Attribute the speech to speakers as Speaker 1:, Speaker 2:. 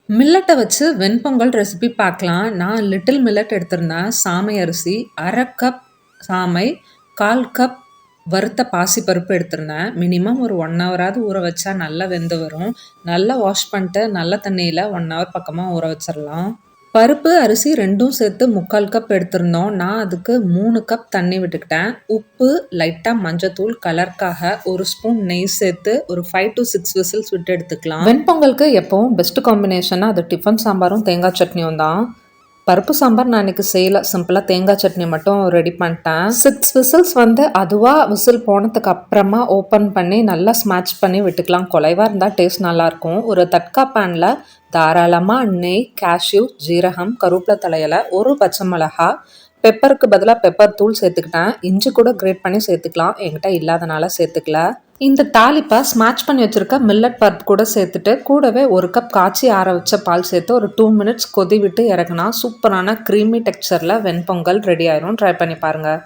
Speaker 1: மில்லட்டை வச்சு வெண்பொங்கல் ரெசிபி பார்க்கலாம். நான் லிட்டில் மில்லட் எடுத்திருந்தேன். சாமை அரிசி, 1/2 கப் சாமை, 1/4 கப் வறுத்த பாசிப்பருப்பு எடுத்திருந்தேன். மினிமம் ஒரு 1 ஹவராவது ஊற வச்சா நல்லா வெந்து வரும். நல்லா வாஷ் பண்ணிட்டு நல்ல தண்ணியில் 1 ஹவர் பக்கமாக ஊற வச்சிடலாம். பருப்பு, அரிசி 2ம் சேர்த்து 3/4 கப் எடுத்திருந்தோம். நான் அதுக்கு 3 கப் தண்ணி விட்டுக்கிட்டேன். உப்பு, லைட்டாக மஞ்சத்தூள், கலருக்காக 1 ஸ்பூன் நெய் சேர்த்து ஒரு 5 to 6 விசில்ஸ் விட்டு எடுத்துக்கலாம். வெண்பொங்கலுக்கு எப்பவும் பெஸ்ட் காம்பினேஷனாக அது டிஃபன் சாம்பாரும் தேங்காய் சட்னியும் தான். பருப்பு சாம்பார் நான் இன்றைக்கி செய்யலை. சிம்பிளாக தேங்காய் சட்னி மட்டும் ரெடி பண்ணிட்டேன். 6 விசில்ஸ் அதுவாக விசில் போனதுக்கு அப்புறமா ஓப்பன் பண்ணி நல்லா ஸ்மாட்ச் பண்ணி விட்டுக்கலாம். குலைவாக இருந்தால் டேஸ்ட் நல்லாயிருக்கும். ஒரு தட்கா பேனில் தாராளமாக நெய், கேஷ்யூ, ஜீரகம், கருவேப்பிலை தலையில, 1 பச்சை மிளகா, பெப்பருக்கு பதிலாக பெப்பர் தூள் சேர்த்துக்கிட்டேன். இஞ்சி கூட கிரேட் பண்ணி சேர்த்துக்கலாம். என்கிட்ட இல்லாதனால சேர்த்துக்கல. இந்த தாளிப்பை ஸ்மாட்ச் பண்ணி வச்சுருக்க மில்லட் பருப்பு கூட சேர்த்துட்டு கூடவே 1 கப் காய்ச்சி ஆற வச்ச பால் சேர்த்து ஒரு 2 மினிட்ஸ் கொதி விட்டு இறக்குனா சூப்பரான க்ரீமி டெக்ஸ்சரில் வெண்பொங்கல் ரெடி ஆயிரும். ட்ரை பண்ணி பாருங்கள்.